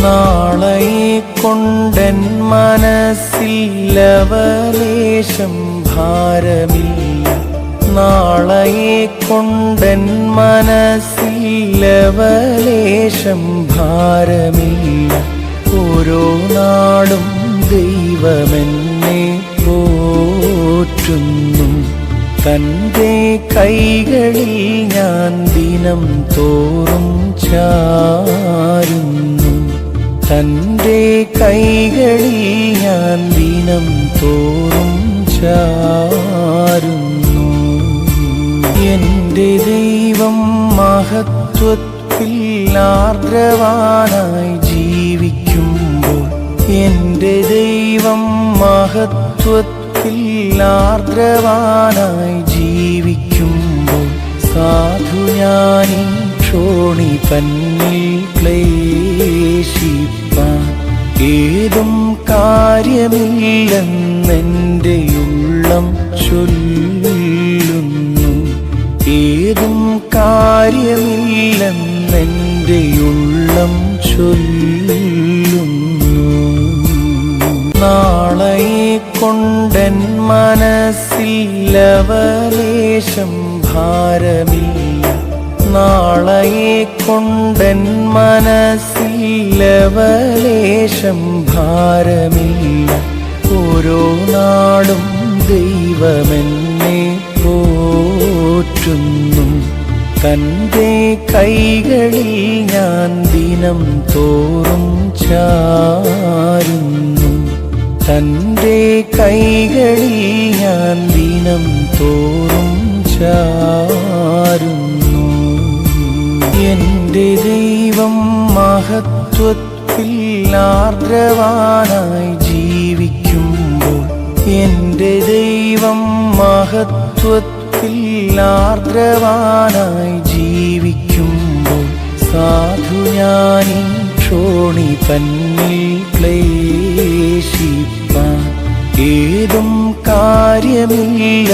നാളെ കൊണ്ടെൻ മനസ്സിൽ ലവലേശം ഭാരമില്ല. നാളെ കൊണ്ടെൻ മനസ്സിൽ ലവലേശം ഭാരമില്ല. ഓരോ നാളും ദൈവമെന്നെ പോറ്റുന്നു. തൻ്റെ കൈകളിൽ ഞാൻ ദിനം തോറും ചാരുന്നു. തൻ്റെ കൈകളിൽ ഞാൻ ദിനം തോറും ചാരുന്നു. എൻ്റെ ദൈവം മഹത്വത്തിൽ ആർദ്രവാനായി ജീവിക്കുമ്പോൾ, എൻ്റെ ദൈവം മഹത്വത്തിൽ ആർദ്രവാനായി ജീവിക്കുമ്പോൾ, സാധു ഞാനീ ക്ഷോണി തന്നിൽ ക്ലേശിപ്പാൻ ഏതും കാര്യമില്ലെന്നെൻ്റെ ഉള്ളം ചൊല്ലുന്നു. ഏതും കാര്യമില്ലെന്നെൻ്റെ ഉള്ളം ചൊല്ലുന്നു. നാളെ കൊണ്ടെൻ മനസ്സിൽ ലവലേശം ഭാരമില്ല. നാളെ കൊണ്ടെൻ മനസ്സിൽ ലവലേശം ഭാരമില്ല. ഓരോ നാളും ദൈവമെന്നെ പോറ്റുന്നു. തൻ്റെ കൈകളിൽ ഞാൻ ദിനം തോറും ചാരുന്നു. തൻ്റെ കൈകളിൽ ഞാൻ ദിനം തോറും ചാരുന്നു. എൻ്റെ ദൈവം മഹത്വത്തിൽ ആർദ്രവാനായി ജീവിക്കുമ്പോൾ, എൻ്റെ ദൈവം മഹത്വത്തിൽ ആർദ്രവാനായി ജീവിക്കുമ്പോൾ, സാധു ഞാനീ ക്ഷോണി തന്നിൽ ക്ലേശിപ്പാൻ ഏതും കാര്യമില്ല.